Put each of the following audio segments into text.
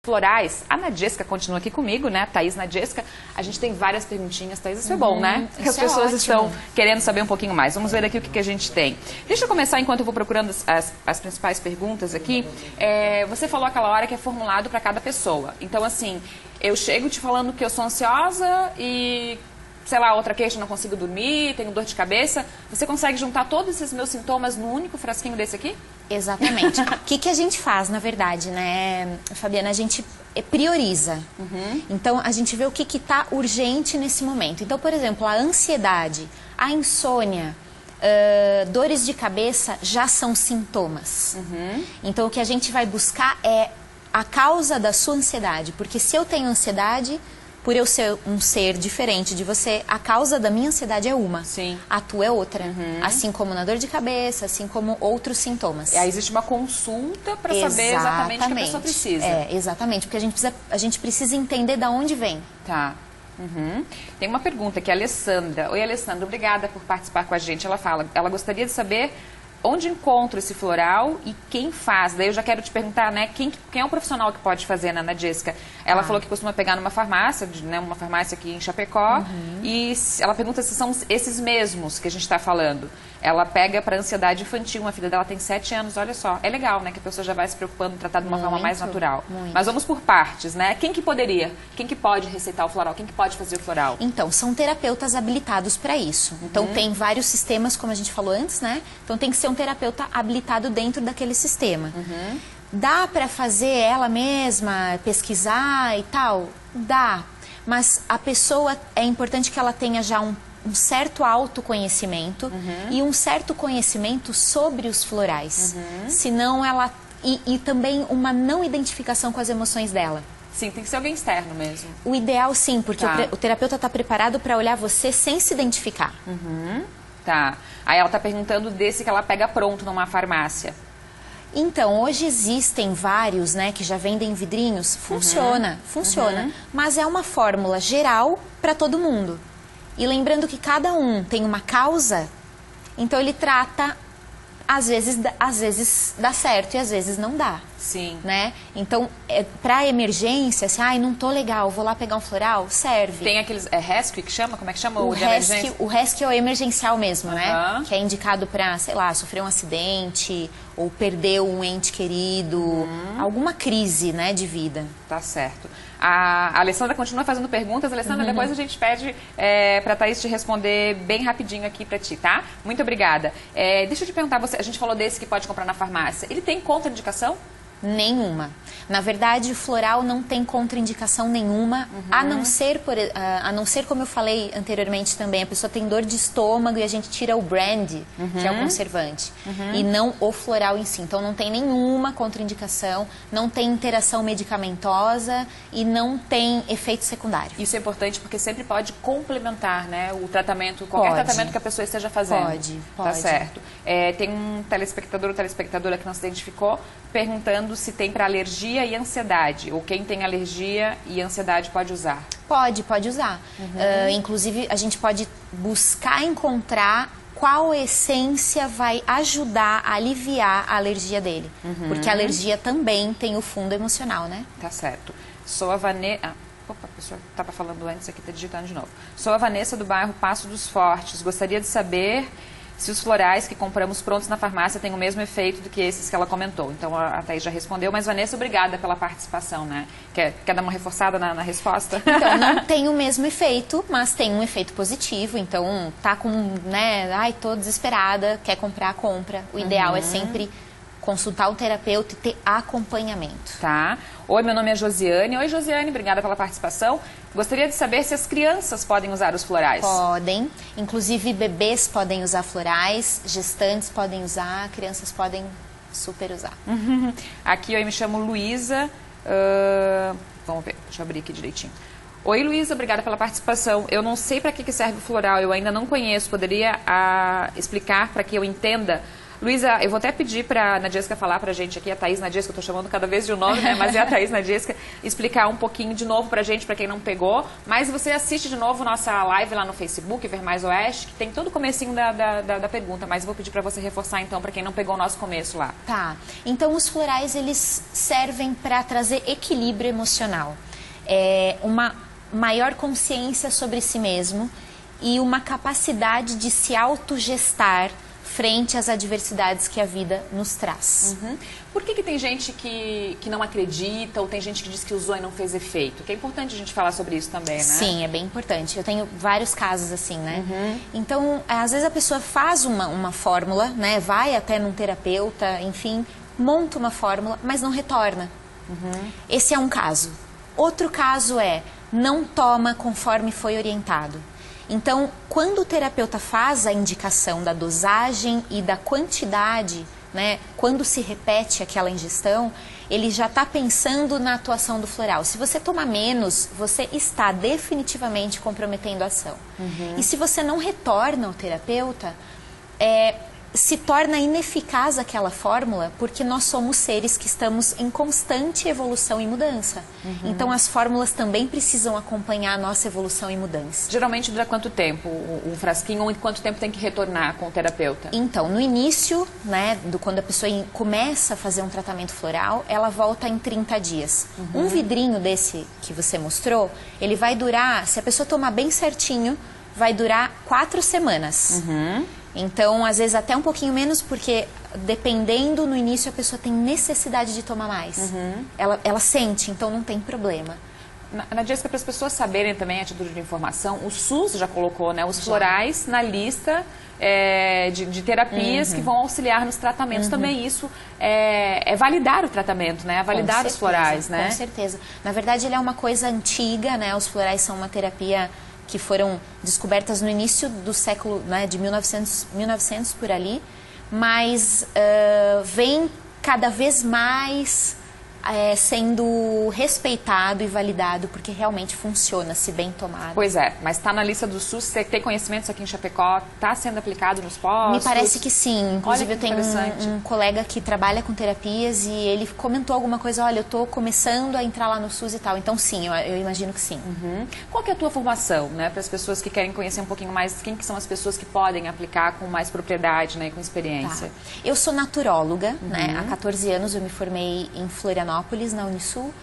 florais. A Nadiesca continua aqui comigo, né? Thaís Nadiesca. A gente tem várias perguntinhas. Thaís, isso é bom, né? Porque as pessoas estão querendo saber um pouquinho mais. Vamos ver aqui o que a gente tem. Deixa eu começar enquanto eu vou procurando as principais perguntas aqui. Você falou aquela hora que é formulado para cada pessoa. Então, assim, eu chego te falando que eu sou ansiosa e, sei lá, outra queixa, não consigo dormir, tenho dor de cabeça. Você consegue juntar todos esses meus sintomas num único frasquinho desse aqui? Exatamente. O que a gente faz, na verdade, né, Fabiana? A gente prioriza. Então, a gente vê o que está urgente nesse momento. Então, por exemplo, a ansiedade, a insônia, dores de cabeça já são sintomas. Então, o que a gente vai buscar é a causa da sua ansiedade. Porque se eu tenho ansiedade, por eu ser um ser diferente de você, a causa da minha ansiedade é uma. Sim. A tua é outra. Assim como na dor de cabeça, assim como outros sintomas. E aí existe uma consulta para saber exatamente o que a pessoa precisa. Exatamente. Porque a gente precisa entender de onde vem. Tá. Tem uma pergunta aqui, a Alessandra. Oi, Alessandra, obrigada por participar com a gente. Ela fala, ela gostaria de saber onde encontro esse floral e quem faz. Daí eu já quero te perguntar, né, quem é o profissional que pode fazer, né, Nadiesca? Ela falou que costuma pegar numa farmácia, né, uma farmácia aqui em Chapecó, e ela pergunta se são esses mesmos que a gente está falando. Ela pega para ansiedade infantil, uma filha dela tem 7 anos, olha só. É legal, né, que a pessoa já vai se preocupando em tratar de uma forma mais natural. Mas vamos por partes, né? Quem que poderia? Quem que pode receitar o floral? Quem que pode fazer o floral? Então, são terapeutas habilitados para isso. Então, tem vários sistemas, como a gente falou antes, né? Então, tem que ser um terapeuta habilitado dentro daquele sistema. Dá para fazer ela mesma, pesquisar e tal? Dá. Mas a pessoa, é importante que ela tenha já um certo autoconhecimento e um certo conhecimento sobre os florais. Senão ela... E também uma não identificação com as emoções dela. Sim, tem que ser alguém externo mesmo. O ideal, sim, porque o terapeuta está preparado para olhar você sem se identificar. Tá. Aí ela está perguntando desse que ela pega pronto numa farmácia. Então, hoje existem vários, né, que já vendem vidrinhos. Funciona. Mas é uma fórmula geral para todo mundo. E lembrando que cada um tem uma causa, então ele trata, às vezes dá certo e às vezes não dá. Sim. Né? Então, para emergência, assim, ai, não tô legal, vou lá pegar um floral, serve. Tem aqueles, rescue que chama? Como é que chama o de rescue, emergência? o rescue é o emergencial mesmo, né? Que é indicado para, sei lá, sofrer um acidente ou perder um ente querido, alguma crise, né, de vida. Tá certo. A Alessandra continua fazendo perguntas. Alessandra, depois a gente pede para a Thaís te responder bem rapidinho aqui para ti, tá? Muito obrigada. Deixa eu te perguntar, a gente falou desse que pode comprar na farmácia. Ele tem contraindicação? Nenhuma. Na verdade, o floral não tem contraindicação nenhuma, a não ser, como eu falei anteriormente também, a pessoa tem dor de estômago e a gente tira o brandy, que é o conservante, e não o floral em si. Então, não tem nenhuma contraindicação, não tem interação medicamentosa e não tem efeito secundário. Isso é importante porque sempre pode complementar, né, o tratamento, qualquer tratamento que a pessoa esteja fazendo. Pode. Tá certo. Tem um telespectador ou telespectadora que não se identificou perguntando se tem para alergia e ansiedade, ou quem tem alergia e ansiedade pode usar. Pode usar. Inclusive, a gente pode buscar encontrar qual essência vai ajudar a aliviar a alergia dele. Porque a alergia também tem o fundo emocional, né? Tá certo. Sou a Vanessa... Opa, a pessoa estava falando antes, aqui está digitando de novo. Sou a Vanessa do bairro Passo dos Fortes. Gostaria de saber se os florais que compramos prontos na farmácia têm o mesmo efeito do que esses que ela comentou. Então, a Thaís já respondeu, mas Vanessa, obrigada pela participação, né? Quer dar uma reforçada na resposta? Então, não tem o mesmo efeito, mas tem um efeito positivo. Então, tá com, né, ai, tô desesperada, quer comprar, compra. O ideal é sempre consultar o terapeuta e ter acompanhamento. Tá. Oi, meu nome é Josiane. Oi, Josiane, obrigada pela participação. Gostaria de saber se as crianças podem usar os florais. Podem. Inclusive, bebês podem usar florais, gestantes podem usar, crianças podem super usar. Aqui eu me chamo Luísa. Vamos ver, deixa eu abrir aqui direitinho. Oi, Luísa, obrigada pela participação. Eu não sei para que serve o floral, eu ainda não conheço. Poderia explicar para que eu entenda Luísa, eu vou até pedir para a Nadiesca falar para a gente aqui, a Thaís Nadiesca, eu estou chamando cada vez de um nome, né? Mas é a Thaís Nadiesca, explicar um pouquinho de novo para a gente, para quem não pegou. Mas você assiste de novo nossa live lá no Facebook, Ver Mais Oeste, que tem todo o comecinho da pergunta, mas eu vou pedir para você reforçar então, para quem não pegou o nosso começo lá. Tá, então os florais, eles servem para trazer equilíbrio emocional, uma maior consciência sobre si mesmo e uma capacidade de se autogestar frente às adversidades que a vida nos traz. Por que tem gente que não acredita ou tem gente que diz que usou e não fez efeito? Que é importante a gente falar sobre isso também, né? Sim, é bem importante. Eu tenho vários casos assim, né? Então, às vezes a pessoa faz uma fórmula, né? Vai até num terapeuta, enfim, monta uma fórmula, mas não retorna. Esse é um caso. Outro caso é, não toma conforme foi orientado. Então, quando o terapeuta faz a indicação da dosagem e da quantidade, né, quando se repete aquela ingestão, ele já está pensando na atuação do floral. Se você tomar menos, você está definitivamente comprometendo a ação. E se você não retorna ao terapeuta, se torna ineficaz aquela fórmula, porque nós somos seres que estamos em constante evolução e mudança. Então as fórmulas também precisam acompanhar a nossa evolução e mudança. Geralmente dura quanto tempo um frasquinho, ou em quanto tempo tem que retornar com o terapeuta? Então, no início, né, quando a pessoa começa a fazer um tratamento floral, ela volta em 30 dias. Um vidrinho desse que você mostrou, ele vai durar, se a pessoa tomar bem certinho, vai durar 4 semanas. Então, às vezes até um pouquinho menos, porque dependendo, no início a pessoa tem necessidade de tomar mais. Ela sente, então não tem problema. Nadiesca, para as pessoas saberem também, a título de informação, o SUS já colocou, né, os florais na lista de terapias que vão auxiliar nos tratamentos. Também isso é validar o tratamento, né? É validar os florais, né? Com certeza. Na verdade, ele é uma coisa antiga, né? Os florais são uma terapia que foram descobertas no início do século, né, de 1900 por ali, mas vem cada vez mais sendo respeitado e validado, porque realmente funciona, se bem tomado. Pois é, mas está na lista do SUS, você tem conhecimentos aqui em Chapecó, está sendo aplicado nos postos? Me parece que sim, inclusive eu tenho um colega que trabalha com terapias e ele comentou alguma coisa, olha, eu estou começando a entrar lá no SUS e tal, então sim, eu imagino que sim. Qual que é a tua formação, né, para as pessoas que querem conhecer um pouquinho mais, quem que são as pessoas que podem aplicar com mais propriedade, né, e com experiência? Eu sou naturóloga, né, há 14 anos eu me formei em Florianópolis, na Unisul,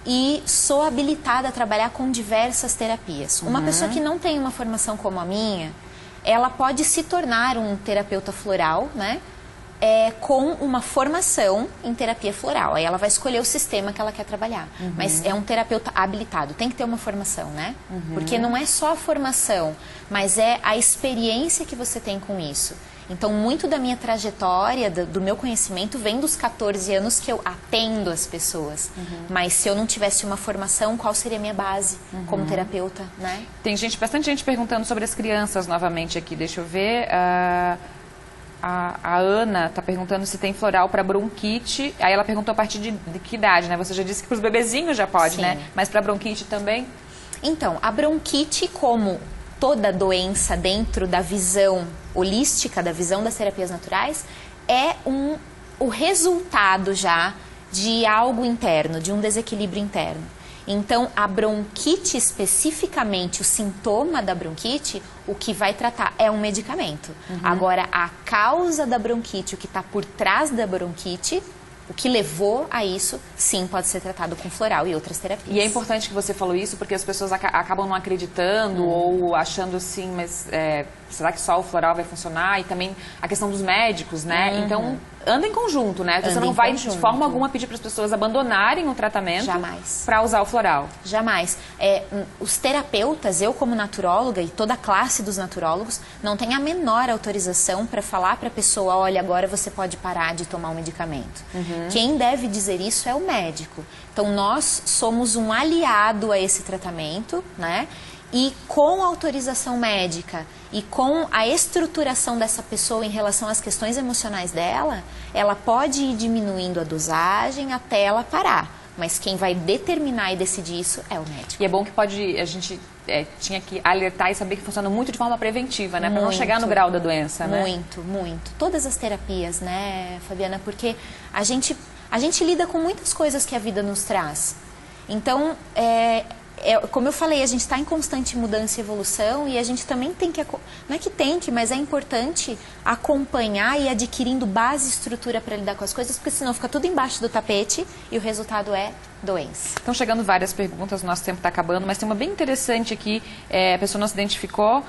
e sou habilitada a trabalhar com diversas terapias. Uma pessoa que não tem uma formação como a minha, ela pode se tornar um terapeuta floral, né? Com uma formação em terapia floral. Aí ela vai escolher o sistema que ela quer trabalhar. Mas é um terapeuta habilitado, tem que ter uma formação, né? Porque não é só a formação, mas é a experiência que você tem com isso. Então, muito da minha trajetória, do meu conhecimento, vem dos 14 anos que eu atendo as pessoas. Mas se eu não tivesse uma formação, qual seria a minha base como terapeuta, né? Tem bastante gente perguntando sobre as crianças novamente aqui. Deixa eu ver. A Ana está perguntando se tem floral para bronquite. Aí ela perguntou a partir de que idade, né? Você já disse que para os bebezinhos já pode, né? Mas para bronquite também? Então, a bronquite, como toda doença dentro da visão holística, da visão das terapias naturais, é o resultado já de algo interno, de um desequilíbrio interno. Então, a bronquite especificamente, o sintoma da bronquite, o que vai tratar é um medicamento. Agora, a causa da bronquite, o que está por trás da bronquite, o que levou a isso, sim, pode ser tratado com floral e outras terapias. E é importante que você falou isso, porque as pessoas acabam não acreditando ou achando assim, mas será que só o floral vai funcionar? E também a questão dos médicos, né? Então, anda em conjunto, né? Você não vai, de forma alguma, pedir para as pessoas abandonarem o tratamento para usar o floral. Jamais. Os terapeutas, eu como naturóloga e toda a classe dos naturólogos, não tem a menor autorização para falar para a pessoa, olha, agora você pode parar de tomar um medicamento. Quem deve dizer isso é o médico. Então, nós somos um aliado a esse tratamento, né? E com a autorização médica e com a estruturação dessa pessoa em relação às questões emocionais dela, ela pode ir diminuindo a dosagem até ela parar. Mas quem vai determinar e decidir isso é o médico. E é bom que a gente tinha que alertar e saber que funciona muito de forma preventiva, né? Para não chegar no grau da doença, né? Muito, muito. Todas as terapias, né, Fabiana? Porque a gente lida com muitas coisas que a vida nos traz. Então, como eu falei, a gente está em constante mudança e evolução e a gente também tem que, não é que tem que, mas é importante acompanhar e ir adquirindo base e estrutura para lidar com as coisas, porque senão fica tudo embaixo do tapete e o resultado é doença. Estão chegando várias perguntas, o nosso tempo está acabando, mas tem uma bem interessante aqui, a pessoa não se identificou.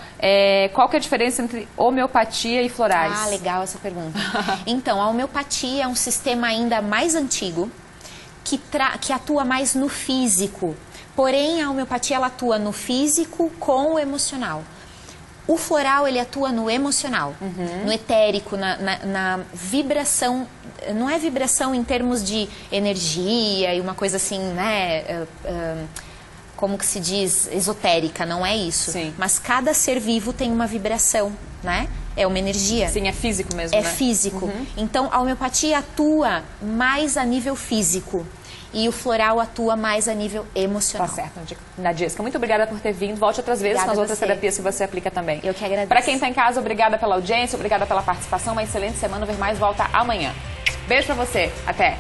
Qual que é a diferença entre homeopatia e florais? Ah, legal essa pergunta. Então, a homeopatia é um sistema ainda mais antigo, que atua mais no físico. Porém, a homeopatia ela atua no físico com o emocional. O floral ele atua no emocional, no etérico, na vibração. Não é vibração em termos de energia e uma coisa assim, né? Como que se diz? Esotérica, não é isso. Sim. Mas cada ser vivo tem uma vibração, né? É uma energia. Sim, é físico mesmo, né? É físico. Então, a homeopatia atua mais a nível físico. E o floral atua mais a nível emocional. Tá certo, Nadisca. Muito obrigada por ter vindo. Volte outras vezes Obrigada com as outras terapias que você aplica também. Eu que agradeço. Para quem está em casa, obrigada pela audiência, obrigada pela participação. Uma excelente semana. O Ver Mais volta amanhã. Beijo para você. Até.